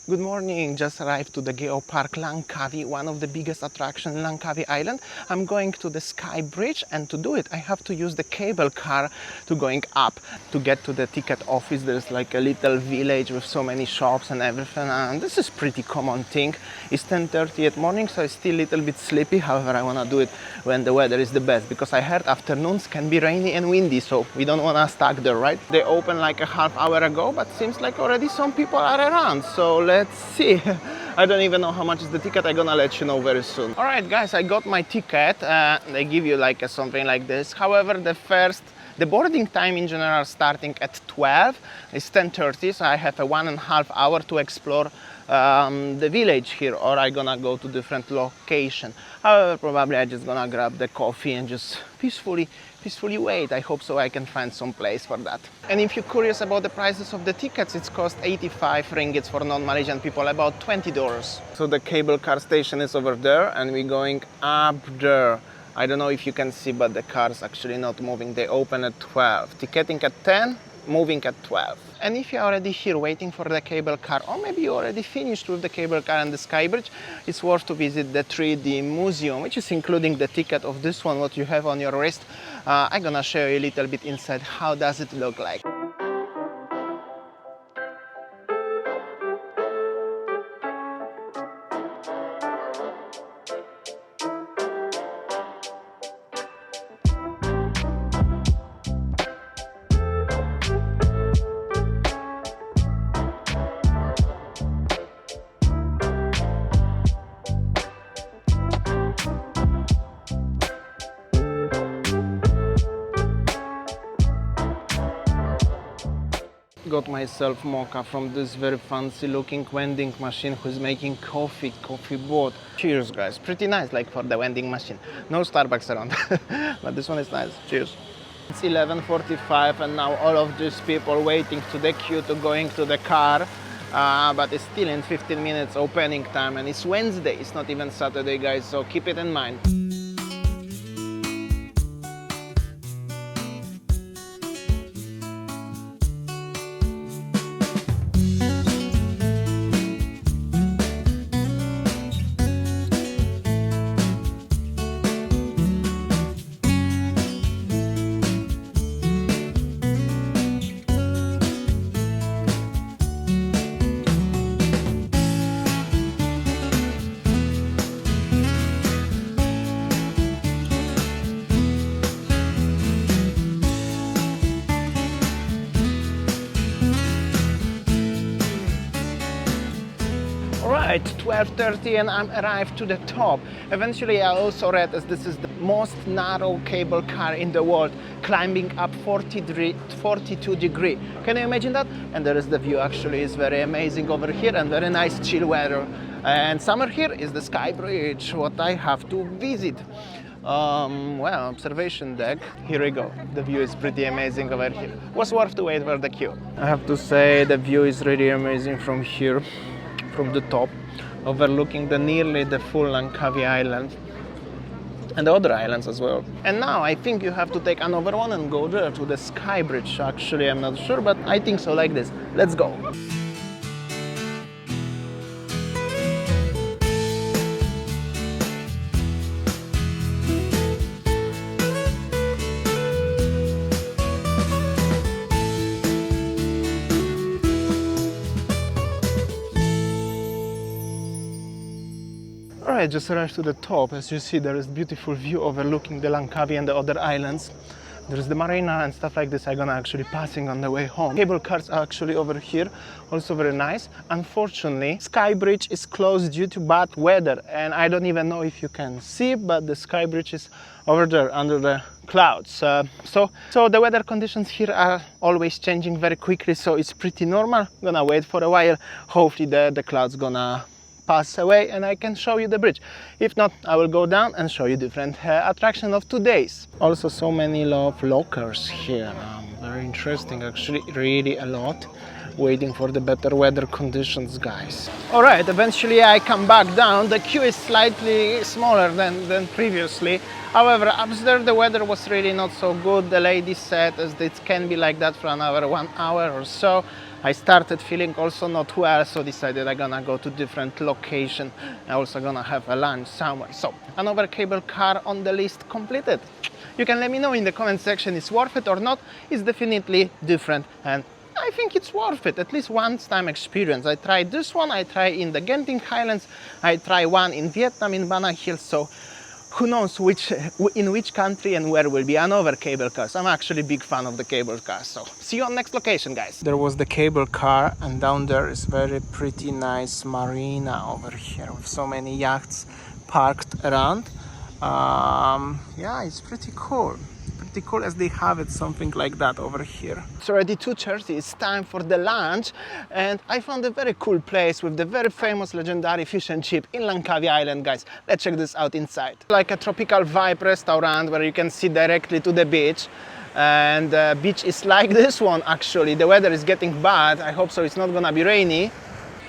Good morning, just arrived to the Geo Park Langkawi, one of the biggest attractions in Langkawi Island. I'm going to the SkyBridge, and to do it I have to use the cable car to going up. To get to the ticket office there's like a little village with so many shops and everything, and this is pretty common thing. It's 10:30 at morning, so it's still a little bit sleepy. However, I want to do it when the weather is the best, because I heard afternoons can be rainy and windy, so we don't want to stuck there, right? They opened like a half hour ago, but seems like already some people are around, so let's see. I don't even know how much is the ticket. I'm gonna let you know very soon. All right, guys, I got my ticket. They give you like something like this. However, the boarding time in general starting at 12. It's 10:30, so I have a 1.5 hour to explore the village here, or I'm gonna go to different location. However, probably I'm just gonna grab the coffee and just peacefully wait. I hope so I can find some place for that. And if you're curious about the prices of the tickets, it's cost 85 ringgits for non-Malaysian people, about $20. So the cable car station is over there, and we're going up there. I don't know if you can see, but the car's actually not moving. They open at 12. Ticketing at 10, moving at 12. And if you're already here waiting for the cable car, or maybe you already finished with the cable car and the SkyBridge, it's worth to visit the 3D museum, which is including the ticket of this one, what you have on your wrist. I'm gonna show you a little bit inside. How does it look like? Got myself mocha from this very fancy looking vending machine who's making coffee bot. Cheers, guys. Pretty nice, like for the vending machine. No Starbucks around, but this one is nice. Cheers. It's 11:45 and now all of these people waiting to the queue to going to the car. But it's still in 15 minutes opening time, and it's Wednesday. It's not even Saturday, guys, so keep it in mind. Alright, 12:30 and I'm arrived to the top. Eventually I also read as this is the most narrow cable car in the world, climbing up 42 degrees. Can you imagine that? And there is the view, actually is very amazing over here, and very nice chill weather. And summer here is the SkyBridge, what I have to visit. Well, observation deck, here we go. The view is pretty amazing over here. Was worth to wait for the queue. I have to say the view is really amazing from here, from the top, overlooking nearly the full Langkawi Island and the other islands as well. And now I think you have to take another one and go there to the SkyBridge. Actually, I'm not sure, but I think so, like this. Let's go. I just arrived to the top. As you see, there is beautiful view overlooking the Langkawi and the other islands. There's the marina and stuff like this. I'm gonna actually passing on the way home. Cable cars are actually over here, also very nice. Unfortunately, SkyBridge is closed due to bad weather, and I don't even know if you can see, but the SkyBridge is over there under the clouds. So the weather conditions here are always changing very quickly, so it's pretty normal. I'm gonna wait for a while. Hopefully the clouds gonna pass away and I can show you the bridge. If not, I will go down and show you different attraction of 2 days. Also so many love lockers here. Very interesting, actually, really a lot. Waiting for the better weather conditions, guys. All right, eventually I come back down. The queue is slightly smaller than previously. However, upstairs the weather was really not so good. The lady said as it can be like that for another 1 hour or so. I started feeling also not well, so decided I'm gonna go to different location. I also gonna have a lunch somewhere. So another cable car on the list completed. You can let me know in the comment section, is worth it or not. It's definitely different, and I think it's worth it, at least once time experience. I tried this one, I tried in the Genting Highlands, I tried one in Vietnam in Ban Hills, so who knows in which country and where will be another cable car. So I'm actually a big fan of the cable car, so see you on next location, guys. There was the cable car, and down there is very pretty nice marina over here with so many yachts parked around. Yeah, it's pretty cool. Pretty cool as they have it, something like that over here. It's already 2:30, it's time for the lunch, and I found a very cool place with the very famous legendary fish and chip in Langkawi Island, guys. Let's check this out inside. Like a tropical vibe restaurant where you can see directly to the beach, and the beach is like this one actually. The weather is getting bad, I hope so it's not gonna be rainy.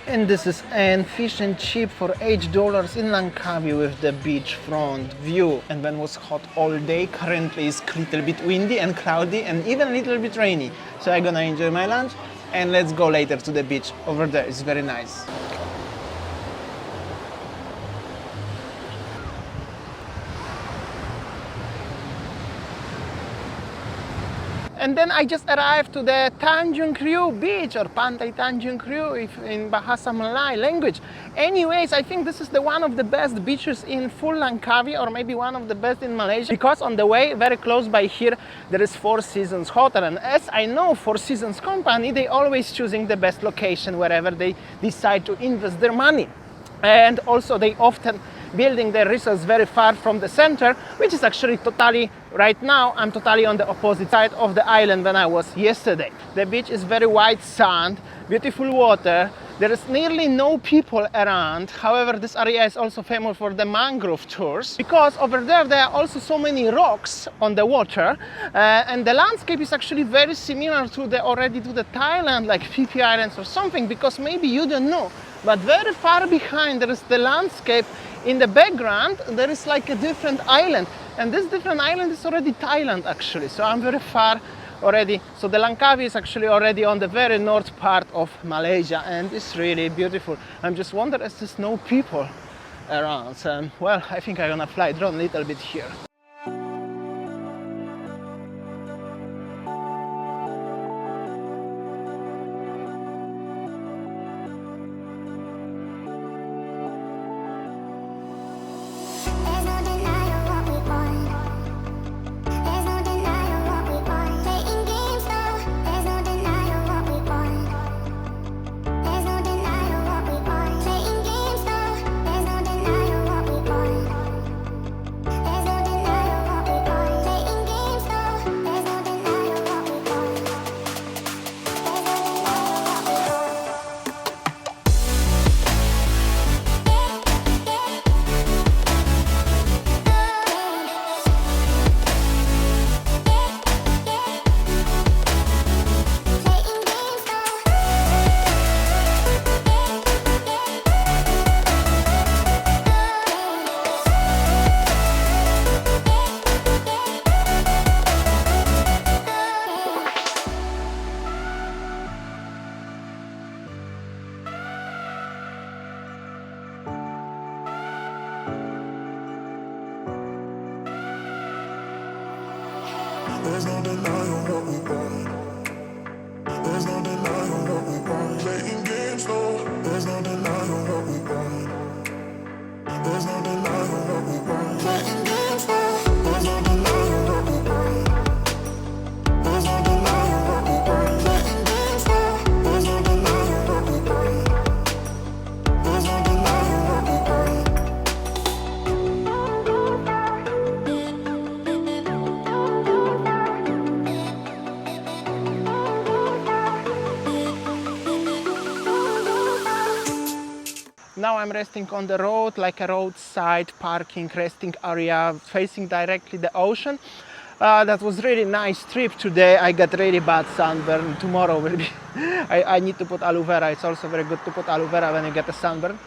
And this is an fish and chip for $8 in Langkawi with the beachfront view. And when it was hot all day, currently it's a little bit windy and cloudy and even a little bit rainy. So I'm gonna enjoy my lunch and let's go later to the beach over there. It's very nice. And then I just arrived to the Tanjung beach, or Pantai Tanjung if in Bahasa Malay language. Anyways, I think this is the one of the best beaches in full Langkawi, or maybe one of the best in Malaysia, because on the way, very close by here, there is Four Seasons Hotel. And as I know, Four Seasons company, they always choosing the best location wherever they decide to invest their money. And also they often building their resorts very far from the center, which is actually totally, right now, I'm totally on the opposite side of the island than I was yesterday. The beach is very white sand, beautiful water. There is nearly no people around. However, this area is also famous for the mangrove tours, because over there are also so many rocks on the water, and the landscape is actually very similar to the Thailand, like Phi Islands or something, because maybe you don't know, but very far behind there is the landscape. In the background there is like a different island, and this different island is already Thailand actually, so I'm very far already. So the Langkawi is actually already on the very north part of Malaysia, and it's really beautiful. I'm just wondering, as there's no people around, so, well, I think I'm gonna fly drone a little bit here. There's no denying what we want. There's no denying what we want. Playing games, no. There's no denying what we want. There's no denying what we want. Playing games, no. There's no denying what we want. There's no denying what we want. Playing games, no. There's no denying what we want. There's no denying what we want. Now I'm resting on the road, like a roadside parking resting area facing directly the ocean. That was really nice trip today. I got really bad sunburn. Tomorrow will be I need to put aloe vera. It's also very good to put aloe vera when you get a sunburn.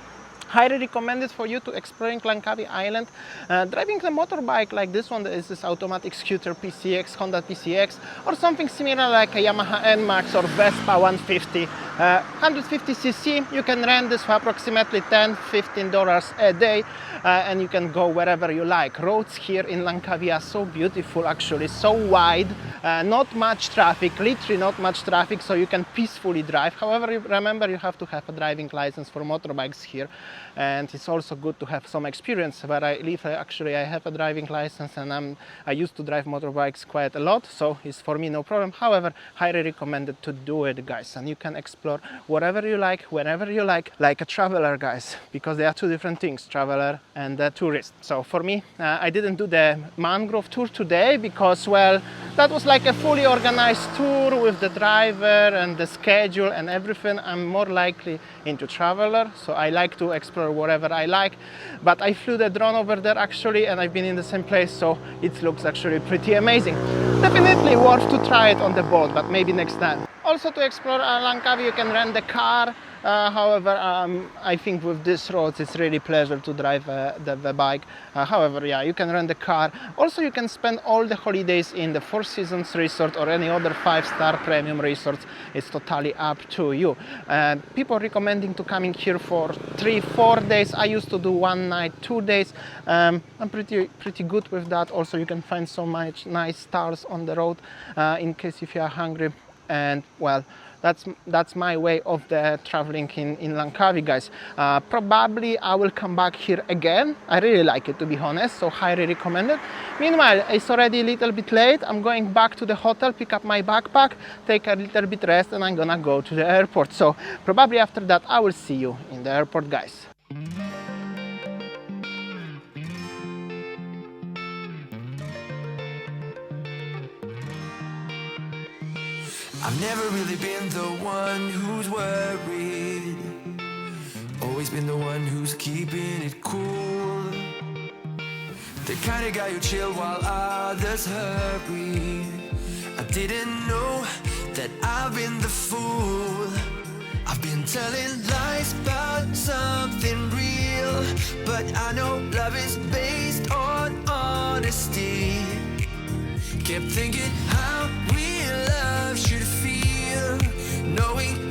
Highly recommended for you to exploring Langkawi Island. Driving a motorbike like this one, is this automatic scooter PCX, Honda PCX, or something similar like a Yamaha NMAX or Vespa 150. 150cc, you can rent this for approximately $10–15 a day, and you can go wherever you like. Roads here in Langkawi are so beautiful, actually, so wide, not much traffic, literally not much traffic, so you can peacefully drive. However, remember, you have to have a driving license for motorbikes here, and it's also good to have some experience. Where I live, actually, I have a driving license, and I used to drive motorbikes quite a lot, so it's for me no problem. However, highly recommended to do it, guys, and you can explore whatever you like, whenever you like a traveler, guys, because they are two different things, traveler and the tourist. So for me, I didn't do the mangrove tour today because, well, that was like a fully organized tour with the driver and the schedule and everything. I'm more likely into traveler, so I like to explore whatever I like. But I flew the drone over there actually, and I've been in the same place, so it looks actually pretty amazing. Definitely worth to try it on the boat, but maybe next time. Also, to explore Langkawi, you can rent a car. However, I think with these roads it's really pleasure to drive the bike. However, yeah, you can rent a car. Also, you can spend all the holidays in the Four Seasons resort or any other 5-star premium resorts. It's totally up to you. People recommending to coming here for 3–4 days. I used to do 1 night, 2 days. I'm pretty good with that. Also, you can find so much nice stars on the road in case if you are hungry. And well, that's my way of the traveling in Langkawi, guys. Probably I will come back here again. I really like it, to be honest, so highly recommended. Meanwhile, it's already a little bit late. I'm going back to the hotel, pick up my backpack, take a little bit rest, and I'm gonna go to the airport. So probably after that I will see you in the airport, guys. I've never really been the one who's worried, always been the one who's keeping it cool, the kind of guy who chill while others hurry. I didn't know that I've been the fool. I've been telling lies about something real, but I know love is based on honesty. Kept thinking how real love should feel, knowing